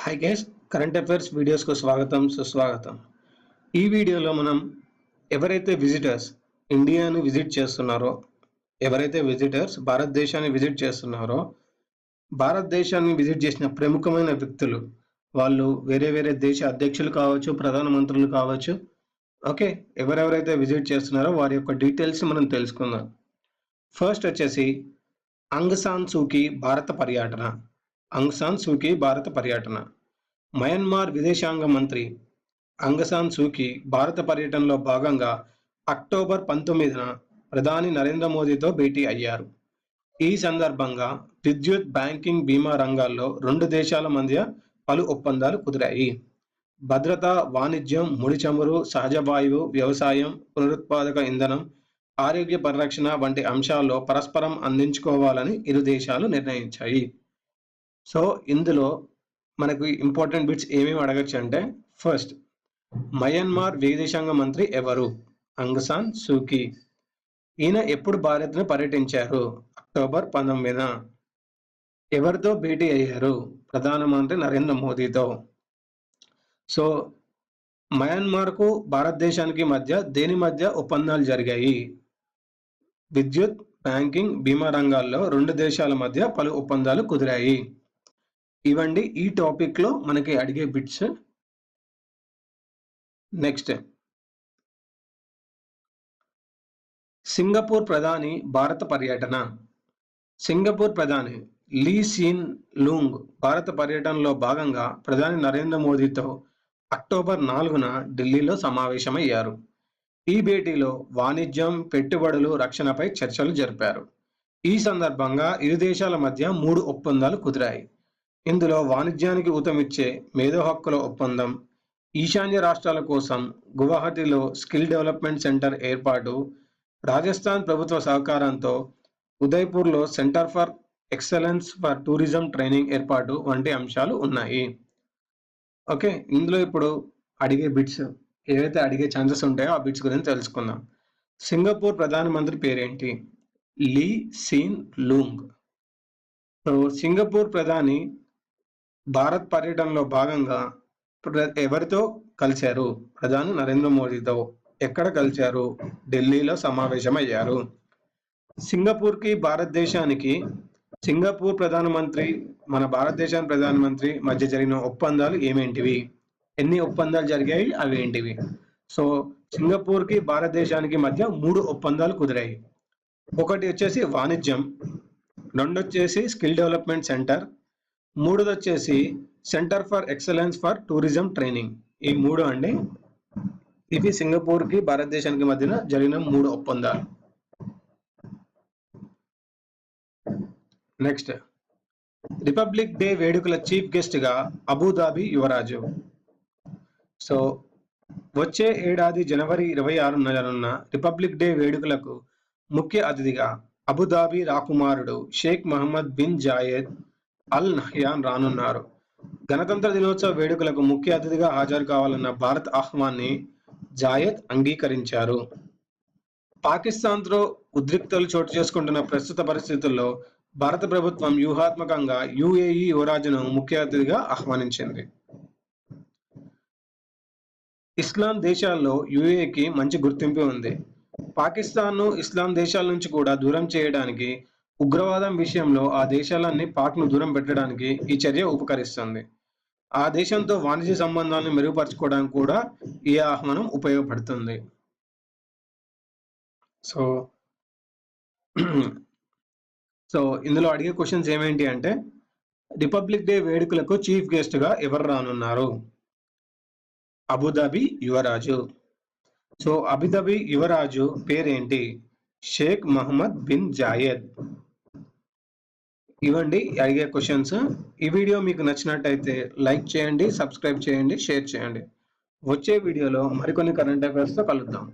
Hi guys, current affairs వీడియోస్కు స్వాగతం సుస్వాగతం. ఈ వీడియోలో మనం ఎవరైతే విజిటర్స్ ఇండియాని విజిట్ చేస్తున్నారో, ఎవరైతే విజిటర్స్ భారతదేశాన్ని విజిట్ చేస్తున్నారో, భారతదేశాన్ని విజిట్ చేసిన ప్రముఖమైన వ్యక్తులు, వాళ్ళు వేరే వేరే దేశ అధ్యక్షులు కావచ్చు, ప్రధానమంత్రులు కావచ్చు, ఓకే, ఎవరెవరైతే విజిట్ చేస్తున్నారో వారి యొక్క డీటెయిల్స్ మనం తెలుసుకుందాం. ఫస్ట్ వచ్చేసి ఆంగ్ సాన్ సూకీ భారత పర్యటన. ఆంగ్ సాన్ సూకీ భారత పర్యటన. మయన్మార్ విదేశాంగ మంత్రి ఆంగ్ సాన్ సూకీ భారత పర్యటనలో భాగంగా అక్టోబర్ 19న ప్రధాని నరేంద్ర మోదీతో భేటీ అయ్యారు. ఈ సందర్భంగా విద్యుత్, బ్యాంకింగ్, బీమా రంగాల్లో రెండు దేశాల మధ్య పలు ఒప్పందాలు కుదిరాయి. భద్రత, వాణిజ్యం, ముడి చమురు, సహజ వాయువు, వ్యవసాయం, పునరుత్పాదక ఇంధనం, ఆరోగ్య పరిరక్షణ వంటి అంశాల్లో పరస్పరం అందించుకోవాలని ఇరు దేశాలు నిర్ణయించాయి. సో ఇందులో మనకు ఇంపార్టెంట్ బిట్స్ ఏమేమి అడగచ్చు అంటే, ఫస్ట్, మయన్మార్ విదేశాంగ మంత్రి ఎవరు? ఆంగ్ సాన్ సూకీ. ఈయన ఎప్పుడు భారత్ను పర్యటించారు? అక్టోబర్ 19న. ఎవరితో భేటీ అయ్యారు? ప్రధానమంత్రి నరేంద్ర మోదీతో. సో మయన్మార్కు భారతదేశానికి మధ్య దేని మధ్య ఒప్పందాలు జరిగాయి? విద్యుత్, బ్యాంకింగ్, బీమా రంగాల్లో రెండు దేశాల మధ్య పలు ఒప్పందాలు కుదిరాయి. ఇవండి ఈ టాపిక్ లో మనకి అడిగే బిట్స్. నెక్స్ట్, సింగపూర్ ప్రధాని భారత పర్యటన. సింగపూర్ ప్రధాని లీ సీన్ లూంగ్ భారత పర్యటనలో భాగంగా ప్రధాని నరేంద్ర మోదీతో అక్టోబర్ 4న ఢిల్లీలో సమావేశమయ్యారు. ఈ భేటీలో వాణిజ్యం, పెట్టుబడులు, రక్షణపై చర్చలు జరిపారు. ఈ సందర్భంగా ఇరు దేశాల మధ్య 3 ఒప్పందాలు కుదిరాయి. ఇందులో వాణిజ్యానికి ఊతమిచ్చే మేధో హక్కుల ఒప్పందం, ఈశాన్య రాష్ట్రాల కోసం గువాహటిలో స్కిల్ డెవలప్మెంట్ సెంటర్ ఏర్పాటు, రాజస్థాన్ ప్రభుత్వ సహకారంతో ఉదయ్పూర్లో centre for excellence for tourism training ఏర్పాటు వంటి అంశాలు ఉన్నాయి. ఓకే, ఇందులో ఇప్పుడు అడిగే బిట్స్ ఏవైతే అడిగే ఛాన్సెస్ ఉంటాయో ఆ బిట్స్ గురించి తెలుసుకుందాం. సింగపూర్ ప్రధానమంత్రి పేరేంటి? లీ సీన్ లూంగ్. సో సింగపూర్ ప్రధాని భారత్ పర్యటనలో భాగంగా ఎవరితో కలిశారు? ప్రధాని నరేంద్ర మోదీతో. ఎక్కడ కలిశారు? ఢిల్లీలో సమావేశమయ్యారు. సింగపూర్కి భారతదేశానికి సింగపూర్ ప్రధానమంత్రి, మన భారతదేశానికి ప్రధానమంత్రి మధ్య జరిగిన ఒప్పందాలు ఏమేంటివి? ఎన్ని ఒప్పందాలు జరిగాయి? అవి ఏంటివి? సో సింగపూర్కి భారతదేశానికి మధ్య 3 ఒప్పందాలు కుదిరాయి. ఒకటి వచ్చేసి వాణిజ్యం, రెండు వచ్చేసి స్కిల్ డెవలప్మెంట్ సెంటర్, మూడోది వచ్చేసి centre for excellence for tourism training. ఈ 3 అండి, ఇవి సింగపూర్కి భారతదేశానికి మధ్యన జరిగిన 3 ఒప్పందాలు. నెక్స్ట్, రిపబ్లిక్ డే వేడుకల చీఫ్ గెస్ట్ గా అబుదాబి యువరాజు. సో వచ్చే ఏడాది జనవరి 26న జరగనున్న రిపబ్లిక్ డే వేడుకలకు ముఖ్య అతిథిగా అబుదాబి రాకుమారుడు Sheikh Mohammed bin Zayed Al Nahyan రానున్నారు. గణతంత్ర దినోత్సవ వేడుకలకు ముఖ్య అతిథిగా హాజరు కావాలన్న భారత్ ఆహ్వాన్ని జాయెద్ అంగీకరించారు. పాకిస్తాన్తో ఉద్రిక్తలు చోటు చేసుకుంటున్న ప్రస్తుత పరిస్థితుల్లో భారత ప్రభుత్వం వ్యూహాత్మకంగా యుఏఈ యువరాజును ముఖ్య అతిథిగా ఆహ్వానించింది. ఇస్లాం దేశాల్లో యుఏఈకి మంచి గుర్తింపు ఉంది. పాకిస్తాన్ను ఇస్లాం దేశాల నుంచి కూడా దూరం చేయడానికి, ఉగ్రవాదం విషయంలో ఆ దేశాలన్నీ పాక్ను దూరం పెట్టడానికి ఈ చర్య ఉపకరిస్తుంది. ఆ దేశంతో వాణిజ్య సంబంధాలను మెరుగుపరచుకోవడానికి కూడా ఈ ఆహ్వానం ఉపయోగపడుతుంది. సో ఇందులో అడిగే క్వశ్చన్స్ ఏమేంటి అంటే, రిపబ్లిక్ డే వేడుకలకు చీఫ్ గెస్ట్ గా ఎవరు రానున్నారు? అబుదాబి యువరాజు. సో అబుదాబి యువరాజు పేరేంటి? Sheikh Mohammed bin Zayed. ఇవ్వండి అడిగే క్వశ్చన్స్. ఈ వీడియో మీకు నచ్చినట్టయితే లైక్ చేయండి, సబ్స్క్రైబ్ చేయండి, షేర్ చేయండి. వచ్చే వీడియోలో మరికొన్ని కరెంట్ అఫైర్స్తో కలుద్దాం.